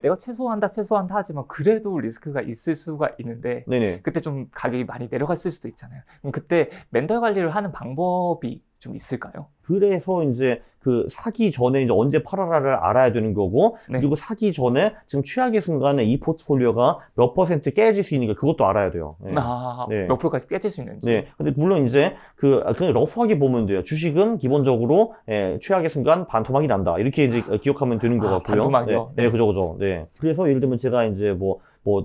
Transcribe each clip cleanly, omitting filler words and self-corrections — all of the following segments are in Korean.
내가 최소화한다 하지만 그래도 리스크가 있을 수가 있는데 네네. 그때 좀 가격이 많이 내려갔을 수도 있잖아요. 그럼 그때 멘탈 관리를 하는 방법이 좀 있을까요? 그래서 이제 그 사기 전에 이제 언제 팔아라를 알아야 되는 거고, 네. 그리고 사기 전에 지금 최악의 순간에 이 포트폴리오가 몇 % 깨질 수 있는가 그것도 알아야 돼요. 네. 네. 몇 프로까지 깨질 수 있는지. 네. 근데 물론 이제 그냥 러프하게 보면 돼요. 주식은 기본적으로 최악의 순간 반토막이 난다. 이렇게 이제 기억하면 되는 것 같고요. 반토막이요? 네. 네, 그죠. 네. 그래서 예를 들면 제가 이제 뭐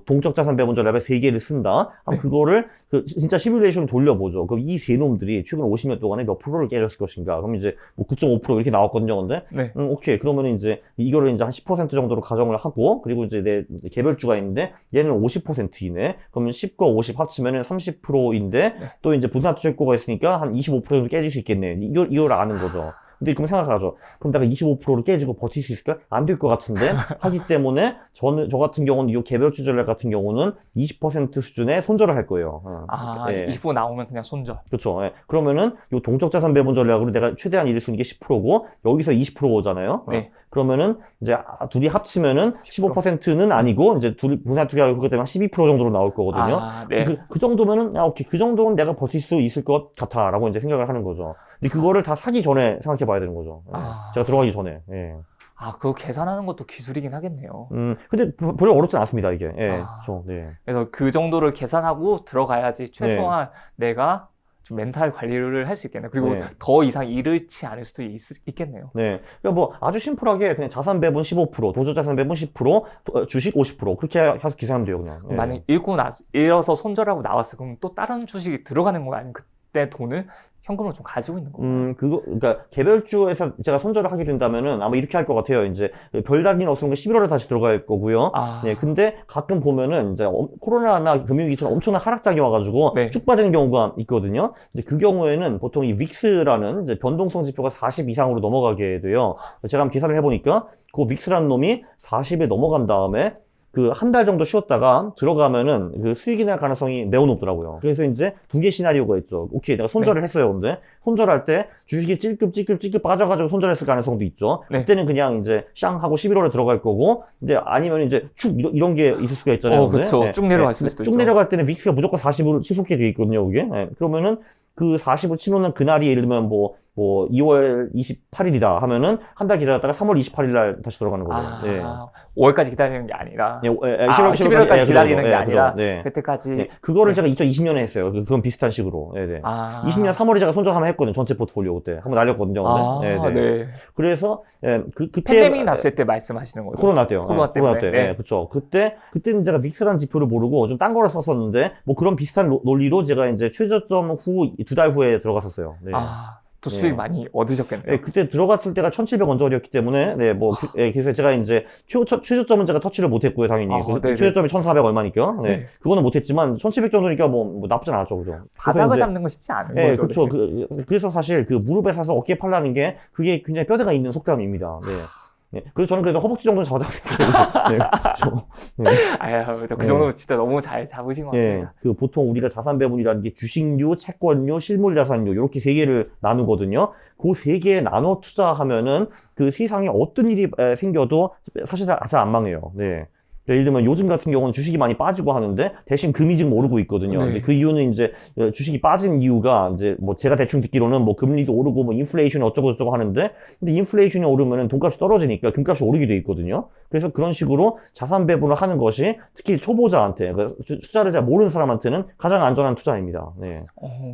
동적 자산 배분 전략을 3개를 쓴다. 그럼 네. 그거를 진짜 시뮬레이션을 돌려보죠. 그럼 이 세 놈들이 최근 50년 동안에 몇 프로를 깨졌을 것인가. 그럼 이제 뭐 9.5% 이렇게 나왔거든요. 근데 네. 오케이. 그러면 이제 이거를 이제 한 10% 정도로 가정을 하고, 그리고 이제 내 개별주가 있는데 얘는 50%이네. 그러면 10과 50 합치면은 30%인데 네. 또 이제 분산투자효과가 있으니까 한 25% 정도 깨질 수 있겠네. 이걸 아는 거죠. 근데 그럼 생각하죠. 그럼 내가 25%를 깨지고 버틸 수 있을까? 안 될 것 같은데 하기 때문에 저 같은 경우는 이 개별주 전략 같은 경우는 20% 수준의 손절을 할 거예요. 20% 나오면 그냥 손절. 그렇죠. 예. 그러면은 요 동적 자산 배분 전략으로 내가 최대한 잃을 수 있는 게 10%고 여기서 20%잖아요. 네. 그러면은 이제 둘이 합치면은 15%는 아니고 이제 둘이 분산 투자하고 그것 때문에 한 12% 정도로 나올 거거든요. 네. 그 정도면은 오케이. 그 정도는 내가 버틸 수 있을 것 같아라고 이제 생각을 하는 거죠. 근데 그거를 다 사기 전에 생각해 봐야 되는 거죠. 제가 들어가기 전에. 예. 그거 계산하는 것도 기술이긴 하겠네요. 근데 별로 어렵진 않습니다, 이게. 예. 그렇죠. 네. 그래서 그 정도를 계산하고 들어가야지 최소한 내가 좀 멘탈 관리를 할 수 있겠네요. 그리고 더 이상 잃지 않을 수도 있겠네요. 네. 그러니까 뭐 아주 심플하게 그냥 자산 배분 15%, 도저 자산 배분 10%, 주식 50% 그렇게 해서 계산하면 돼요, 그냥. 만약 잃어서 손절하고 나왔어. 그럼 또 다른 주식이 들어가는 거 아니면 그때 돈을 현금으로 좀 가지고 있는 건가요? 그러니까 개별주에서 제가 손절을 하게 된다면은 아마 이렇게 할 것 같아요. 이제 별다른 일 없으면 11월에 다시 들어갈 거고요. 네. 근데 가끔 보면은 이제 코로나나 금융위기처럼 엄청난 하락장이 와가지고 쭉 빠지는 경우가 있거든요. 근데 그 경우에는 보통 이 윅스라는 이제 변동성 지표가 40 이상으로 넘어가게 돼요. 제가 한번 계산을 해보니까 그 윅스라는 놈이 40에 넘어간 다음에 그 한 달 정도 쉬었다가 들어가면은 그 수익이 날 가능성이 매우 높더라고요. 그래서 이제 두 개 시나리오가 있죠. 오케이, 내가 손절을 했어요. 근데 손절할 때 주식이 찔끔 빠져가지고 손절했을 가능성도 있죠. 그때는 그냥 이제 샹 하고 11월에 들어갈 거고, 근데 아니면 이제 축 이런 게 있을 수가 있잖아요. 그렇죠. 쭉 내려갔을 수도 있죠. 쭉 내려갈 때는 윅스가 무조건 40으로 치솟게 돼 있거든요. 그게. 그러면은 그 40을 치놓는 그날이 예를 들면 뭐 2월 28일이다 하면은 한 달 기다렸다가 3월 28일 날 다시 들어가는 거죠. 5월까지 기다리는 게 아니라 11월까지 기다리는 게 아니라 그때까지. 그거를 제가 2020년에 했어요. 그런 비슷한 식으로. 20년 3월에 제가 손절 한번 했거든요. 전체 포트폴리오 그때 한번 날렸거든요. 그래서 그때 팬데믹이 났을 때 말씀하시는 거죠? 코로나 때요. 코로나 때. 그렇죠. 그때는 제가 믹스라는 지표를 모르고 좀 딴 거를 썼었는데 뭐 그런 비슷한 논리로 제가 이제 최저점 후 2달 후에 들어갔었어요. 또 수익 많이 얻으셨겠네요. 그때 들어갔을 때가 1,700원 전이었기 때문에, 그래서 제가 이제 최저점은 제가 터치를 못했고요, 당연히. 최저점이 1,400 얼마니까. 그거는 못했지만, 1,700 정도니까 뭐 나쁘진 않았죠, 그죠? 바닥을 잡는 건 쉽지 않은 거죠. 그렇죠. 그래서 사실 그 무릎에 사서 어깨에 팔라는 게 그게 굉장히 뼈대가 있는 속담입니다. 그래서 저는 그래도 허벅지 정도는 잡아다고 생각해요. 그 정도면 진짜 너무 잘 잡으신 것 같습니다. 보통 우리가 자산 배분이라는 게 주식류, 채권류, 실물 자산류 이렇게 세 개를 나누거든요. 그 세 개에 나눠 투자하면은 그 세상에 어떤 일이 생겨도 사실 잘 안 망해요. 예를 들면 요즘 같은 경우는 주식이 많이 빠지고 하는데 대신 금이 지금 오르고 있거든요. 근데 그 이유는 이제 주식이 빠진 이유가 이제 뭐 제가 대충 듣기로는 뭐 금리도 오르고 뭐 인플레이션이 어쩌고 저쩌고 하는데, 근데 인플레이션이 오르면은 돈값이 떨어지니까 금값이 오르게 돼 있거든요. 그래서 그런 식으로 자산 배분을 하는 것이 특히 초보자한테, 그러니까 투자를 잘 모르는 사람한테는 가장 안전한 투자입니다.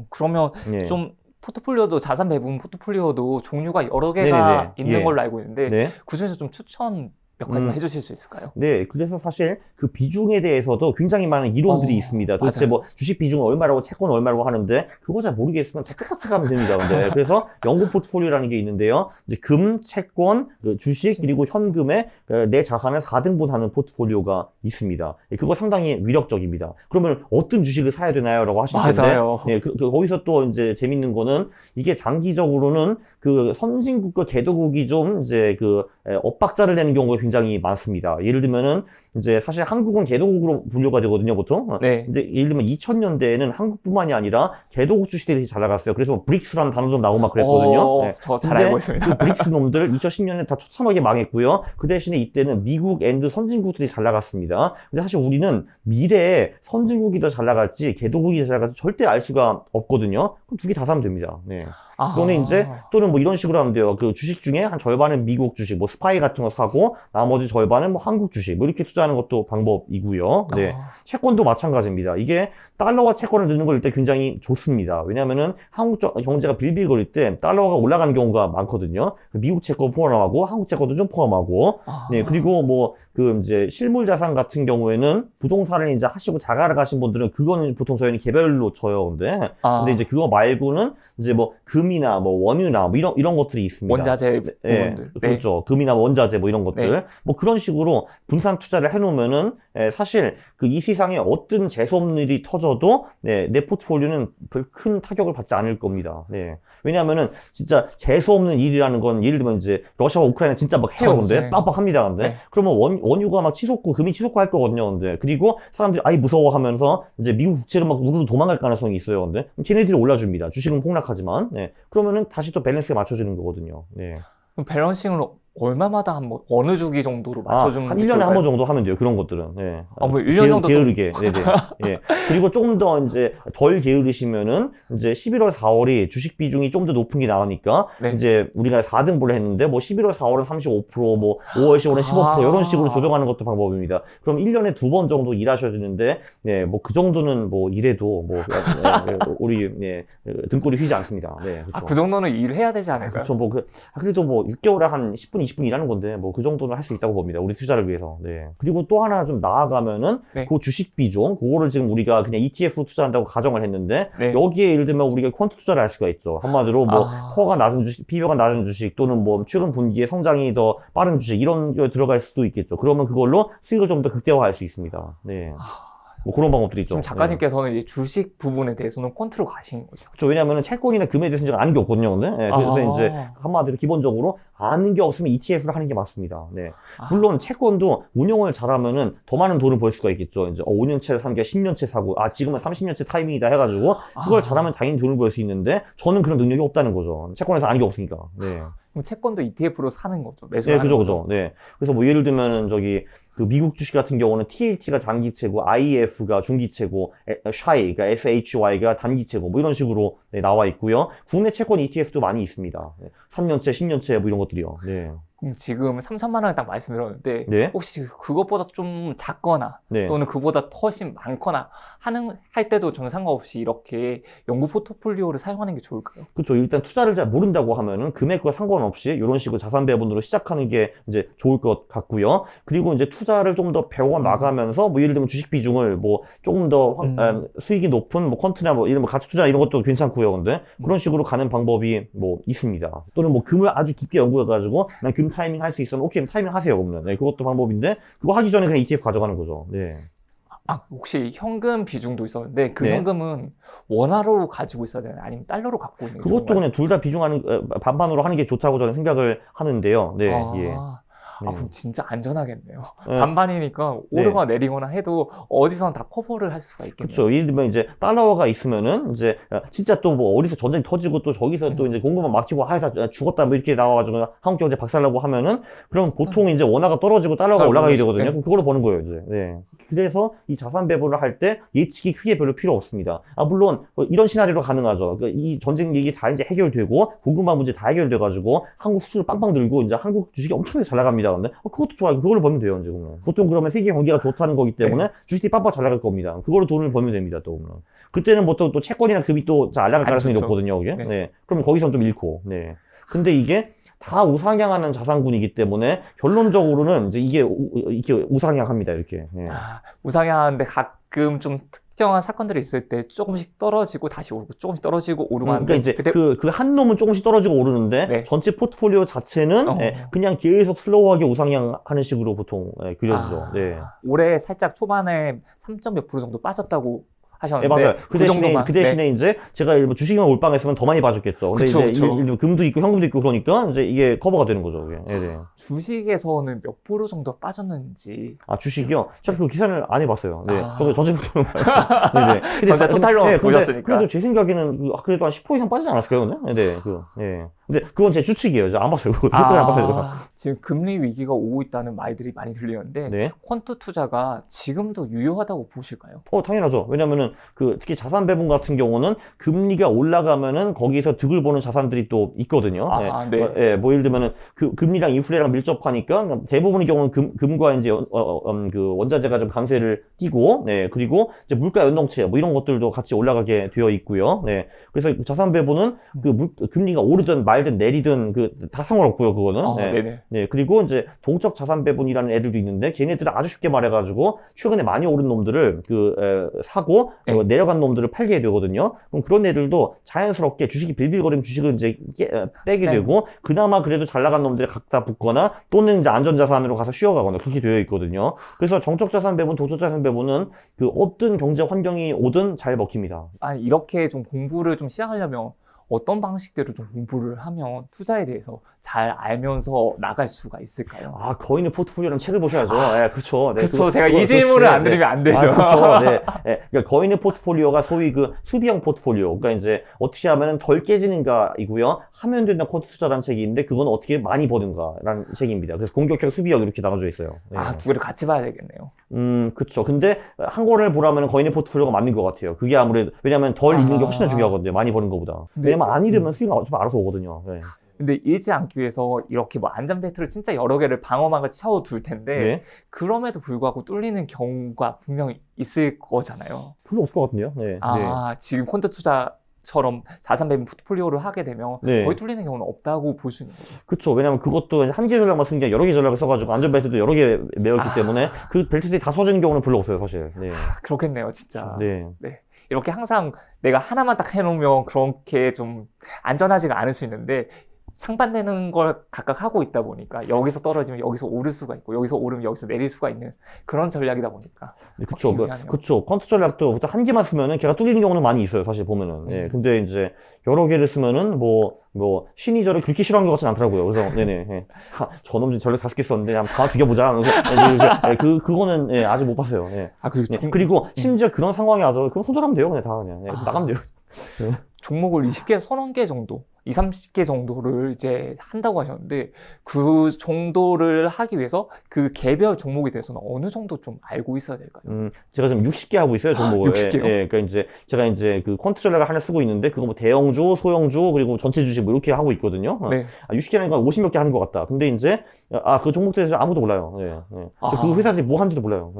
그러면 좀 포트폴리오도 자산 배분 포트폴리오도 종류가 여러 개가 있는 걸로 알고 있는데 그중에서 좀 추천 몇 가지만 해주실 수 있을까요? 그래서 사실 그 비중에 대해서도 굉장히 많은 이론들이 있습니다. 도대체 뭐 주식 비중은 얼마라고 채권 얼마라고 하는데 그거 잘 모르겠으면 다 똑같이 가면 됩니다. 그래서 연구 포트폴리오라는 게 있는데요. 이제 금, 채권, 주식 그리고 현금에 내 자산을 4등분하는 포트폴리오가 있습니다. 그거 상당히 위력적입니다. 그러면 어떤 주식을 사야 되나요? 라고 하실 텐데 거기서 또 이제 재밌는 거는 이게 장기적으로는 그 선진국과 개도국이 좀 이제 그 엇박자를 내는 경우가 굉장히 굉장히 많습니다. 예를 들면은 이제 사실 한국은 개도국으로 분류가 되거든요, 보통. 네. 이제 예를 들면 2000년대에는 한국뿐만이 아니라 개도국 주식들이 되게 잘 나갔어요. 그래서 뭐 브릭스라는 단어도 나오고 막 그랬거든요. 네. 저 잘 알고 있습니다. 그 브릭스 놈들 2010년에 다 처참하게 망했고요. 그 대신에 이때는 미국 앤드 선진국들이 잘 나갔습니다. 근데 사실 우리는 미래에 선진국이 더 잘 나갈지 개도국이 더 잘 나갈지 절대 알 수가 없거든요. 그럼 두 개 다 사면 됩니다. 네. 그거는 이제 또는 뭐 이런 식으로 하면 돼요. 그 주식 중에 한 절반은 미국 주식, 뭐 스파이 같은 거 사고 나머지 절반은 뭐 한국 주식, 뭐 이렇게 투자하는 것도 방법이고요. 네. 채권도 마찬가지입니다. 이게 달러와 채권을 넣는 걸 때 굉장히 좋습니다. 왜냐하면은 한국 경제가 빌빌거릴 때 달러가 올라가는 경우가 많거든요. 미국 채권 포함하고 한국 채권도 좀 포함하고. 네. 그리고 뭐 그 이제 실물 자산 같은 경우에는 부동산을 이제 하시고 자가를 가신 분들은 그거는 보통 저희는 개별로 쳐요. 근데 이제 그거 말고는 이제 뭐 금이나 뭐 원유나 뭐 이런 것들이 있습니다. 원자재 부분들. 네, 그렇죠. 금이나 원자재 뭐 이런 것들. 네. 뭐 그런 식으로 분산 투자를 해놓으면은 사실 그 이 세상에 어떤 재수없는 일이 터져도 내 포트폴리오는 별 큰 타격을 받지 않을 겁니다. 네. 왜냐하면은 진짜 재수없는 일이라는 건 예를 들면 이제 러시아와 우크라이나 진짜 막 해요. 근데 빡빡합니다. 근데 네. 그러면 원유가 막 치솟고 금이 치솟고 할 거거든요. 근데 그리고 사람들이 아이 무서워하면서 이제 미국 국채를 막 우르르 도망갈 가능성이 있어요. 근데 걔네들이 올라줍니다. 주식은 폭락하지만. 네. 그러면은 다시 또 밸런스가 맞춰지는 거거든요. 네. 그럼 밸런싱을 얼마마다 한 번, 어느 주기 정도로 맞춰주면 한 1년에 한 번 정도 하면 돼요. 그런 것들은. 네. 뭐 1년 정도 게으르게. 네네. 예. 그리고 좀 더 이제 덜 게으르시면은 이제 11월, 4월이 주식 비중이 좀 더 높은 게 나오니까 네. 이제 우리가 4등분을 했는데 뭐 11월, 4월은 35%, 뭐 5월, 10월은 15% 이런 식으로 조정하는 것도 방법입니다. 그럼 1년에 2번 정도 일하셔야 되는데, 네, 뭐 그 정도는 뭐 일해도 뭐 우리 등골이 휘지 않습니다. 네. 그렇죠. 그 정도는 일해야 되지 않을까요? 그렇죠. 뭐 그래도 뭐 6개월에 한 10분, 20분 일하는 건데 뭐 그 정도는 할 수 있다고 봅니다. 우리 투자를 위해서. 네. 그리고 또 하나 좀 나아가면은 네. 그 주식 비중, 그거를 지금 우리가 그냥 ETF 투자한다고 가정을 했는데 네. 여기에 예를 들면 우리가 퀀트 투자를 할 수가 있죠. 한마디로 뭐 퍼가 낮은 주식, PB가 낮은 주식 또는 뭐 최근 분기에 성장이 더 빠른 주식 이런 게 들어갈 수도 있겠죠. 그러면 그걸로 수익을 좀 더 극대화할 수 있습니다. 네. 뭐 그런 방법들이 있죠. 지금 작가님께서는 이제 주식 부분에 대해서는 퀀트로 가신 거죠. 그렇죠. 왜냐하면 채권이나 금에 대해서 아는 게 없거든요. 근데 네, 그래서 이제 한마디로 기본적으로 아는 게 없으면 ETF를 하는 게 맞습니다. 네. 물론 채권도 운용을 잘하면은 더 많은 돈을 벌 수가 있겠죠. 이제 5년치를 사는 게 10년치 사고 지금은 30년치 타이밍이다 해가지고 그걸 잘하면 당연히 돈을 벌 수 있는데 저는 그런 능력이 없다는 거죠. 채권에서 아는 게 없으니까. 네. 그럼 채권도 ETF로 사는 거죠. 매수하는 네, 그죠. 네. 그래서 뭐 예를 들면은 그 미국 주식 같은 경우는 TH가 장기채고, IEF가 중기채고, SHY, 그러니까 SHY가 단기채고, 뭐 이런 식으로 나와 있고요. 국내 채권 ETF도 많이 있습니다. 3년채, 10년채 뭐 이런 것들이요. 네. 그럼 지금 3천만 원을 딱 말씀드렸는데 네? 혹시 그것보다 좀 작거나 네. 또는 그보다 훨씬 많거나 할 때도 저는 상관없이 이렇게 연구 포트폴리오를 사용하는 게 좋을까요? 그렇죠. 일단 투자를 잘 모른다고 하면은 금액과 상관없이 이런 식으로 자산 배분으로 시작하는 게 이제 좋을 것 같고요. 그리고 이제 투자를 좀 더 배워 나가면서 뭐 예를 들면 주식 비중을 뭐 조금 더 수익이 높은 뭐 퀀트나 뭐 이런 뭐 가치 투자 이런 것도 괜찮고요. 근데 그런 식으로 가는 방법이 뭐 있습니다. 또는 뭐 금을 아주 깊게 연구해 가지고 난 금 타이밍 할 수 있으면 오케이 타이밍 하세요. 그러면 네, 그것도 방법인데 그거 하기 전에 그냥 ETF 가져가는 거죠. 네. 혹시 현금 비중도 있었는데 그 네. 현금은 원화로 가지고 있어야 되나요? 아니면 달러로 갖고 있는 게 그것도 좋은가요? 그냥 둘 다 비중하는 반반으로 하는 게 좋다고 저는 생각을 하는데요. 네. 예. 그럼 진짜 안전하겠네요. 네. 반반이니까 오르거나 내리거나 해도 어디서나 다 커버를 할 수가 있겠네요. 그렇죠. 예를 들면 이제 달러가 있으면은 이제 진짜 또 뭐 어디서 전쟁이 터지고 또 저기서 또 이제 공급만 막히고 하여서 죽었다 뭐 이렇게 나와가지고 한국 경제 박살나고 하면은 그럼 보통 이제 원화가 떨어지고 달러가 올라가게 되거든요. 그럼 그걸로 버는 거예요, 이제. 네. 그래서 이 자산 배분을 할 때 예측이 크게 별로 필요 없습니다. 물론 이런 시나리오로 가능하죠. 이 전쟁 얘기 다 이제 해결되고 공급망 문제 다 해결돼가지고 한국 수출 빵빵 들고 이제 한국 주식이 엄청나게 잘 나갑니다. 근데 그것도 좋아요. 그걸로 벌면 돼요, 이제 그러면. 보통 그러면 세계 경기가 좋다는 거기 때문에 주식이 빵빵 잘 나갈 겁니다. 그걸로 돈을 벌면 됩니다, 또 그러면. 그때는 보통 또 채권이나 금이 또 잘 나갈 가능성이 높거든요, 그게. 네. 그러면 거기선 좀 잃고. 네. 근데 이게 다 우상향하는 자산군이기 때문에 결론적으로는 이제 이게 우상향합니다, 이렇게. 네. 우상향하는데 가끔 좀 특정한 사건들이 있을 때 조금씩 떨어지고 다시 오르고 조금씩 떨어지고 오르고 하는데 그러니까 이제 그 한 놈은 조금씩 떨어지고 오르는데 전체 포트폴리오 자체는 그냥 계속 슬로우하게 우상향하는 식으로 보통 그려지죠. 네. 올해 살짝 초반에 3점 몇 프로 정도 빠졌다고 하셨는데. 네, 맞아요. 그 대신에 네. 이제 제가 일부 주식만 몰빵했으면 더 많이 봐줬겠죠. 근데 그쵸, 이제 그쵸. 금도 있고 현금도 있고 그러니까 이제 이게 커버가 되는 거죠. 네, 네. 주식에서는 몇 프로 정도 빠졌는지. 아, 주식이요? 제가 그 기사를 안 해봤어요. 네. 아. 저제부터는 봐요. 네네. 전자 토탈로 보셨으니까. 그래도 제 생각에는 그래도 한 10% 이상 빠지지 않았을까요, 근데? 네, 네. 근데 그건 제 추측이에요. 안 봤어요. 그거 안 봤어요. 지금 금리 위기가 오고 있다는 말들이 많이 들리는데 네. 퀀트 투자가 지금도 유효하다고 보실까요? 당연하죠. 왜냐면은 특히 자산 배분 같은 경우는 금리가 올라가면은 거기서 득을 보는 자산들이 또 있거든요. 네. 뭐 예를 들면은 금리랑 인플레랑 밀접하니까 대부분의 경우는 금과 이제 그 원자재가 좀 강세를 띠고, 네. 그리고 이제 물가 연동체 뭐 이런 것들도 같이 올라가게 되어 있고요. 네. 그래서 자산 배분은 금리가 오르든 말든 내리든 다 상관없고요. 그거는. 네네. 네. 그리고 이제 동적 자산 배분이라는 애들도 있는데 걔네들은 아주 쉽게 말해가지고 최근에 많이 오른 놈들을 사고 내려간 놈들을 팔게 되거든요. 그럼 그런 애들도 자연스럽게 주식이 빌빌거리면 주식을 이제 빼게 되고 그나마 그래도 잘 나간 놈들이 갖다 붙거나 또는 이제 안전자산으로 가서 쉬어가거나 그렇게 되어 있거든요. 그래서 정적 자산 배분, 동적 자산 배분은 어떤 경제 환경이 오든 잘 먹힙니다. 이렇게 좀 공부를 좀 시작하려면 어떤 방식대로 좀 공부를 하면 투자에 대해서 잘 알면서 나갈 수가 있을까요? 거인의 포트폴리오라는 책을 보셔야죠. 네, 그렇죠. 네, 그렇죠. 제가 이 질문을 안 드리면 안 되죠. 그렇죠. 네. 그러니까 거인의 포트폴리오가 소위 수비형 포트폴리오. 그러니까 이제 어떻게 하면 덜 깨지는가이고요. 하면 된다 쿼트 투자라는 책이 있는데 그건 어떻게 많이 버는가라는 책입니다. 그래서 공격형, 수비형 이렇게 나눠져 있어요. 네. 두 개를 같이 봐야 되겠네요. 그렇죠. 근데 한 권을 보라면 거인의 포트폴리오가 맞는 것 같아요. 그게 아무래도 왜냐하면 덜 잃는 게 훨씬 더 중요하거든요. 많이 버는 것보다. 왜냐면 안 잃으면 수익이 좀 알아서 오거든요. 네. 근데 잃지 않기 위해서 이렇게 뭐 안전벨트를 진짜 여러 개를 방어막을 채워둘 텐데 그럼에도 불구하고 뚫리는 경우가 분명히 있을 거잖아요. 별로 없을 것 같은데요. 네. 지금 콘트 투자처럼 자산 배분 포트폴리오를 하게 되면 거의 뚫리는 경우는 없다고 볼 수 있는 거죠. 그렇죠. 왜냐면 그것도 한 개 전략만 쓴 게 여러 개 전략을 써가지고 안전벨트도 여러 개 메었기 때문에 그 벨트들이 다 쏘지는 경우는 별로 없어요, 사실. 네. 그렇겠네요, 진짜. 네. 이렇게 항상 내가 하나만 딱 해놓으면 그렇게 좀 안전하지가 않을 수 있는데 상반되는 걸 각각 하고 있다 보니까 여기서 떨어지면 여기서 오를 수가 있고 여기서 오르면 여기서 내릴 수가 있는 그런 전략이다 보니까. 그쵸. 그쵸. 퀀트 전략도 한 개만 쓰면은 걔가 뚫리는 경우는 많이 있어요, 사실 보면은. 네. 근데 이제 여러 개를 쓰면은 신이 저를 그렇게 싫어한 것 같진 않더라고요. 그래서, 네네. 저놈 전략 5개 썼는데 한번 다 죽여보자. 그거는, 아직 못 봤어요. 네. 그리고 심지어 그런 상황이 와서 그럼 손절하면 돼요. 그냥 다 그냥. 나가면 돼요. 종목을 20개, 30개 정도, 20, 30개 정도를 이제 한다고 하셨는데 그 정도를 하기 위해서 그 개별 종목에 대해서는 어느 정도 좀 알고 있어야 될까요? 제가 지금 60개 하고 있어요, 종목을. 60개요? 그러니까 이제 제가 이제 그 퀀트 전략을 하나 쓰고 있는데 그거 대형주, 소형주, 그리고 전체 주식 이렇게 하고 있거든요. 60개라니까 50몇 개 하는 것 같다. 근데 이제 그 종목들에 대해서 아무도 몰라요. 그 회사들이 뭐 하는지도 몰라요.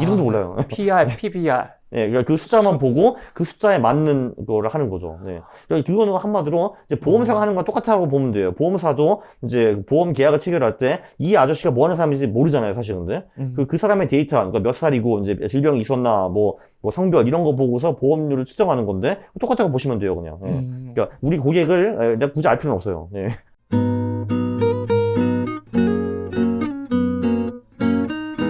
이름도 몰라요. PR, PBR. 그러니까 그 숫자만 보고 그 숫자에 맞는 거를 하는 거죠. 그러니까 그거는 한마디로 이제 보험사가 하는 건 똑같다고 보면 돼요. 보험사도 이제 보험 계약을 체결할 때 이 아저씨가 뭐 하는 사람인지 모르잖아요, 사실은. 그 사람의 데이터, 그러니까 몇 살이고 이제 질병이 있었나, 뭐 성별 이런 거 보고서 보험료를 측정하는 건데 똑같다고 보시면 돼요, 그냥. 그러니까 우리 고객을 내가 굳이 알 필요는 없어요.